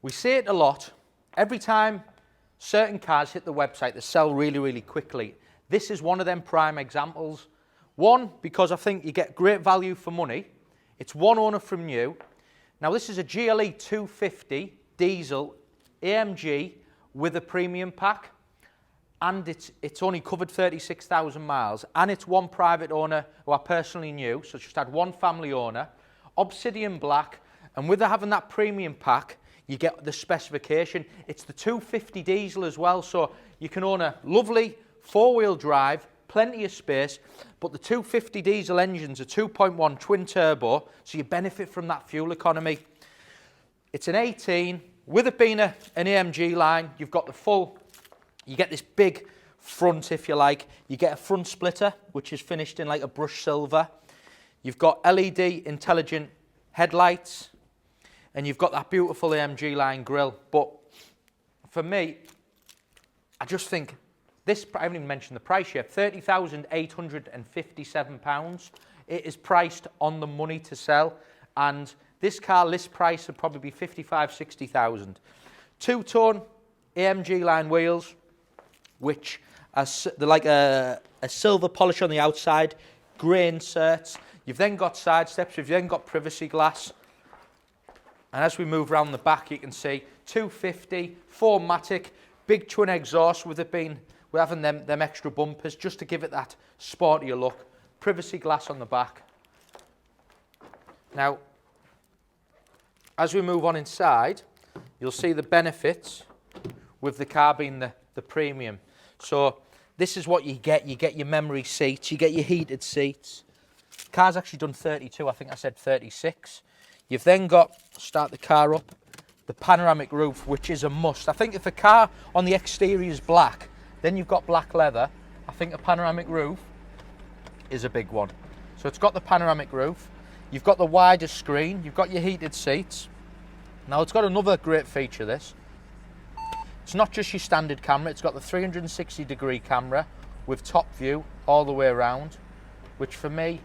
We see it a lot. Every time certain cars hit the website, they sell really, really quickly. This is one of them prime examples. One, because I think you get great value for money. It's one owner from new. Now, this is a GLE250 diesel AMG with a premium pack, and it's only covered 36,000 miles, and it's one private owner who I personally knew, so just had one family owner, obsidian black, and with having that premium pack, you get the specification. It's the 250 diesel as well, so you can own a lovely four-wheel drive, plenty of space, but the 250 diesel engine's a 2.1 twin turbo, so you benefit from that fuel economy. It's an 18, with it being an AMG line, you've got the full, you get this big front, if you like. You get a front splitter, which is finished in like a brushed silver. You've got LED intelligent headlights, and you've got that beautiful AMG line grille. But for me, I just think this, I haven't even mentioned the price yet, £30,857. It is priced on the money to sell, and this car list price would probably be 55, 60,000. Two-tone AMG line wheels, which are they're like a silver polish on the outside, grey inserts. You've then got side steps, you've then got privacy glass. And as we move around the back, you can see 250, 4Matic, big twin exhaust with it being, we're having them extra bumpers just to give it that sportier look. Privacy glass on the back. Now, as we move on inside, you'll see the benefits with the car being the premium. So this is what you get. You get your memory seats, you get your heated seats. The car's actually done 32, I think I said 36. You've then got, start the car up, the panoramic roof, which is a must. I think if a car on the exterior is black, then you've got black leather. I think a panoramic roof is a big one. So it's got the panoramic roof. You've got the wider screen. You've got your heated seats. Now it's got another great feature, this. It's not just your standard camera. It's got the 360-degree camera with top view all the way around, which for me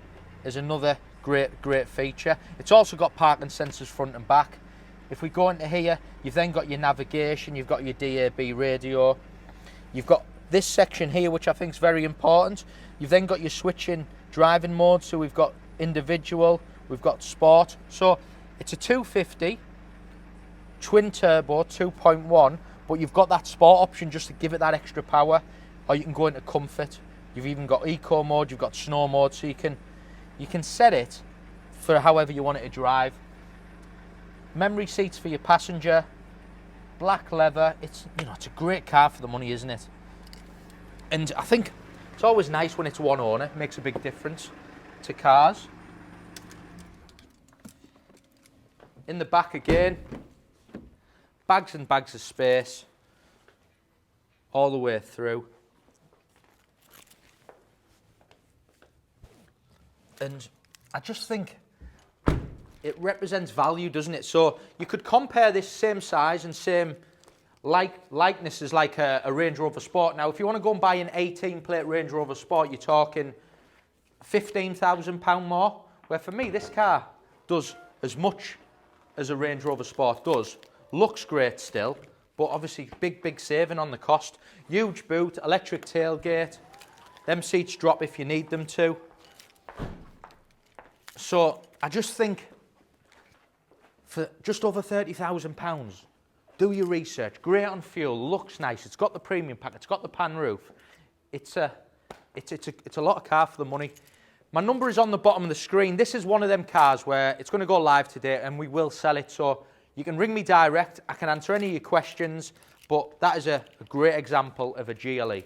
is another great feature. It's also got parking sensors front and back. If we go into here, you've then got your navigation. You've got your DAB radio. You've got this section here, which I think is very important. You've then got your switching driving mode. So we've got individual, we've got sport. So it's a 250 twin turbo 2.1, but you've got that sport option just to give it that extra power, or you can go into comfort. You've even got eco mode, you've got snow mode, so you can set it for however you want it to drive. Memory seats for your passenger, black leather. It's a great car for the money, isn't it? And I think it's always nice when it's one owner. It makes a big difference to cars. In the back again, bags and bags of space all the way through. And I just think it represents value, doesn't it? So you could compare this same size and same likeness as like a Range Rover Sport. Now, if you want to go and buy an 18-plate Range Rover Sport, you're talking £15,000 more. Where for me, this car does as much as a Range Rover Sport does. Looks great still, but obviously big saving on the cost. Huge boot, electric tailgate. Them seats drop if you need them to. So I just think for just over £30,000, do your research. Great on fuel, looks nice. It's got the premium pack. It's got the pan roof. It's a lot of car for the money. My number is on the bottom of the screen. This is one of them cars where it's going to go live today, and we will sell it. So you can ring me direct. I can answer any of your questions. But that is a great example of a GLE.